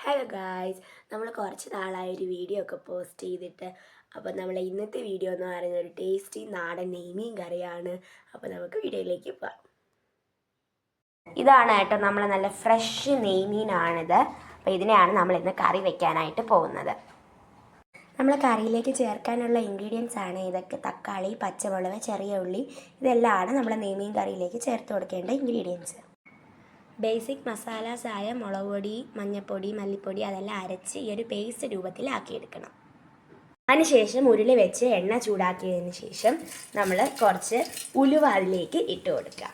Hello guys, നമ്മൾ കുറച്ച് നാളായ ഒരു വീഡിയോ ഒക്കെ പോസ്റ്റ് ചെയ്തിട്ട്. അപ്പോൾ നമ്മൾ ഇന്നത്തെ വീഡിയോ എന്ന് പറയുന്നത് ഒരു ടേസ്റ്റി നാടൻ നെയ്മീൻ കറിയാണ്. അപ്പോൾ നമുക്ക് വീഡിയോയിലേക്ക് പോകാം. ഇതാണ് കേട്ടോ നമ്മൾ നല്ല ഫ്രഷ് നെയ്മീനാണിത്. അപ്പോൾ ഇതിനെയാണ് നമ്മൾ ഇന്ന് കറി വെക്കാനായിട്ട് പോകുന്നത്. നമ്മൾ കറിയിലേക്ക് ചേർക്കാനുള്ള ഇൻഗ്രീഡിയൻസ് ആണ് ഇതൊക്കെ: തക്കാളി, പച്ചമുളക്, ചെറിയ ഉള്ളി. ഇതെല്ലാമാണ് നമ്മൾ നെയ്മീൻ കറിയിലേക്ക് ചേർത്ത് കൊടുക്കേണ്ട ഇൻഗ്രീഡിയൻസ്. ബേസിക് മസാലാസായ മുളക് പൊടി, മഞ്ഞൾപ്പൊടി, മല്ലിപ്പൊടി അതെല്ലാം അരച്ച് ഈ ഒരു പേസ്റ്റ് രൂപത്തിലാക്കിയെടുക്കണം. അതിനുശേഷം ഉരുളി വെച്ച് എണ്ണ ചൂടാക്കിയതിന് ശേഷം നമ്മൾ കുറച്ച് ഉലുവ അതിലേക്ക് ഇട്ട് കൊടുക്കുക.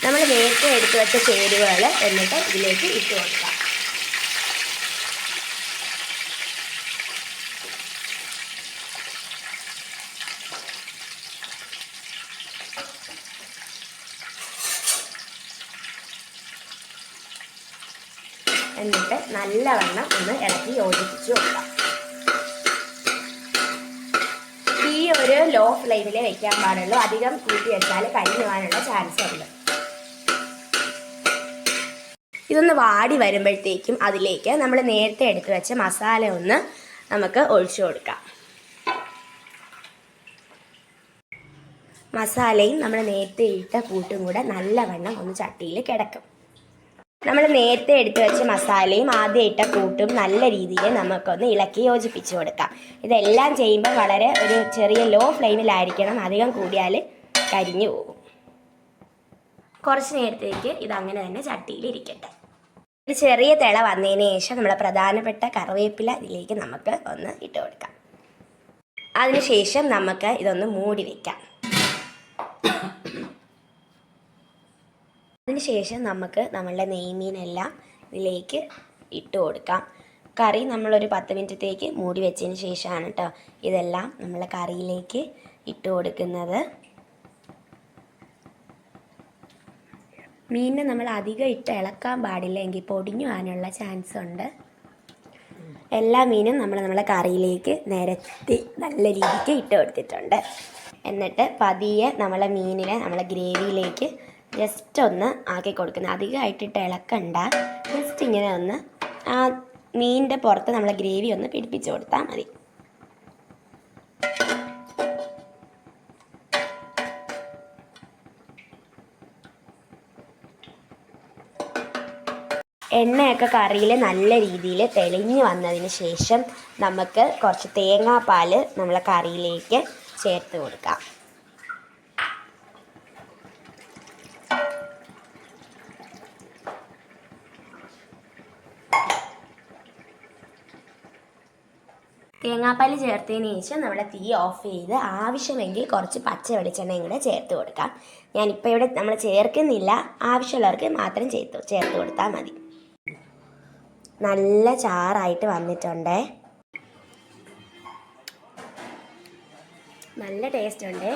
നമ്മൾ നേരത്തെ എടുത്തു വെച്ച ചേരുവകൾ എന്നിട്ട് ഇതിലേക്ക് ഇട്ട് കൊടുക്കാം. എന്നിട്ട് നല്ലവണ്ണം ഒന്ന് ഇളക്കി യോജിപ്പിച്ച് കൊടുക്കാം. ഈ ഒരു ലോ ഫ്ലെയിമിൽ വെക്കാൻ പാടുള്ളൂ. അധികം കൂട്ടി വെച്ചാൽ കരിഞ്ഞു പോകാനുള്ള ചാൻസ് ഉണ്ട്. ഇതൊന്ന് വാടി വരുമ്പോഴത്തേക്കും അതിലേക്ക് നമ്മൾ നേരത്തെ എടുത്തു വെച്ച മസാല ഒന്ന് നമുക്ക് ഒഴിച്ചു കൊടുക്കാം. മസാലയും നമ്മൾ നേരത്തെ ഇട്ട കൂട്ടും കൂടെ നല്ലവണ്ണം ഒന്ന് ചട്ടിയിൽ കിടക്കും. നമ്മൾ നേരത്തെ എടുത്തു വെച്ച മസാലയും ആദ്യം ഇട്ട കൂട്ടും നല്ല രീതിയിൽ നമുക്കൊന്ന് ഇളക്കി യോജിപ്പിച്ച് കൊടുക്കാം. ഇതെല്ലാം ചെയ്യുമ്പോൾ വളരെ ഒരു ചെറിയ ലോ ഫ്ലെയിമിലായിരിക്കണം. അധികം കൂടിയാൽ കരിഞ്ഞു പോകും. കുറച്ച് നേരത്തേക്ക് ഇതങ്ങനെ തന്നെ ചട്ടിയിൽ ഇരിക്കട്ടെ. ഒരു ചെറിയ തിള വന്നതിന് ശേഷം നമ്മളെ പ്രധാനപ്പെട്ട കറിവേപ്പില ഇതിലേക്ക് നമുക്ക് ഒന്ന് ഇട്ട് കൊടുക്കാം. അതിനുശേഷം നമുക്ക് ഇതൊന്ന് മൂടി വയ്ക്കാം. അതിനുശേഷം നമുക്ക് നമ്മളുടെ നെയ്മീനെല്ലാം ഇതിലേക്ക് ഇട്ട് കൊടുക്കാം. കറി നമ്മളൊരു 10 മിനിറ്റത്തേക്ക് മൂടി വെച്ചതിന് ശേഷമാണ് കേട്ടോ ഇതെല്ലാം നമ്മൾ കറിയിലേക്ക് ഇട്ട് കൊടുക്കുന്നത്. മീനിനെ നമ്മൾ അധികം ഇട്ട് ഇളക്കാൻ പാടില്ല, എങ്കിൽ പൊടിഞ്ഞു പോകാനുള്ള ചാൻസ് ഉണ്ട്. എല്ലാ മീനും നമ്മളെ കറിയിലേക്ക് നിരത്തി നല്ല രീതിക്ക് ഇട്ട് കൊടുത്തിട്ടുണ്ട്. എന്നിട്ട് പതിയെ നമ്മളെ മീനിനെ നമ്മളെ ഗ്രേവിയിലേക്ക് ജസ്റ്റ് ഒന്ന് ആക്കി കൊടുക്കുന്നത്. അധികമായിട്ടിട്ട് ഇളക്കണ്ട. ജസ്റ്റ് ഇങ്ങനെ ഒന്ന് ആ മീനിൻ്റെ പുറത്ത് നമ്മൾ ഗ്രേവി ഒന്ന് പിടിപ്പിച്ച് കൊടുത്താൽ മതി. എണ്ണയൊക്കെ കറിയിൽ നല്ല രീതിയിൽ തെളിഞ്ഞ് വന്നതിന് ശേഷം നമുക്ക് കുറച്ച് തേങ്ങാപ്പാൽ നമ്മളെ കറിയിലേക്ക് ചേർത്ത് കൊടുക്കാം. തേങ്ങാപ്പാൽ ചേർത്തതിന് ശേഷം നമ്മുടെ തീ ഓഫ് ചെയ്ത് ആവശ്യമെങ്കിൽ കുറച്ച് പച്ച വെളിച്ചെണ്ണയും കൂടെ ചേർത്ത് കൊടുക്കാം. ഞാനിപ്പോൾ ഇവിടെ നമ്മൾ ചേർക്കുന്നില്ല, ആവശ്യമുള്ളവർക്ക് മാത്രം ചേർത്ത് കൊടുത്താൽ മതി. നല്ല ചാറായിട്ട് വന്നിട്ടുണ്ട്. നല്ല ടേസ്റ്റ് ഉണ്ട്.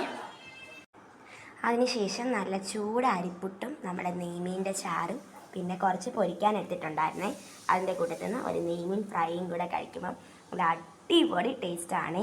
അതിനുശേഷം നല്ല ചൂട് അരിപ്പുട്ടും നമ്മുടെ നെയ്മീൻ്റെ ചാറും പിന്നെ കുറച്ച് പൊരിക്കാൻ എടുത്തിട്ടുണ്ടായിരുന്നേ, അതിൻ്റെ കൂട്ടത്തിൽ നിന്ന് ഒരു നെയ്മീൻ ഫ്രൈയും കൂടെ കഴിക്കുമ്പം ഒരു അടിപൊളി ടേസ്റ്റാണ്.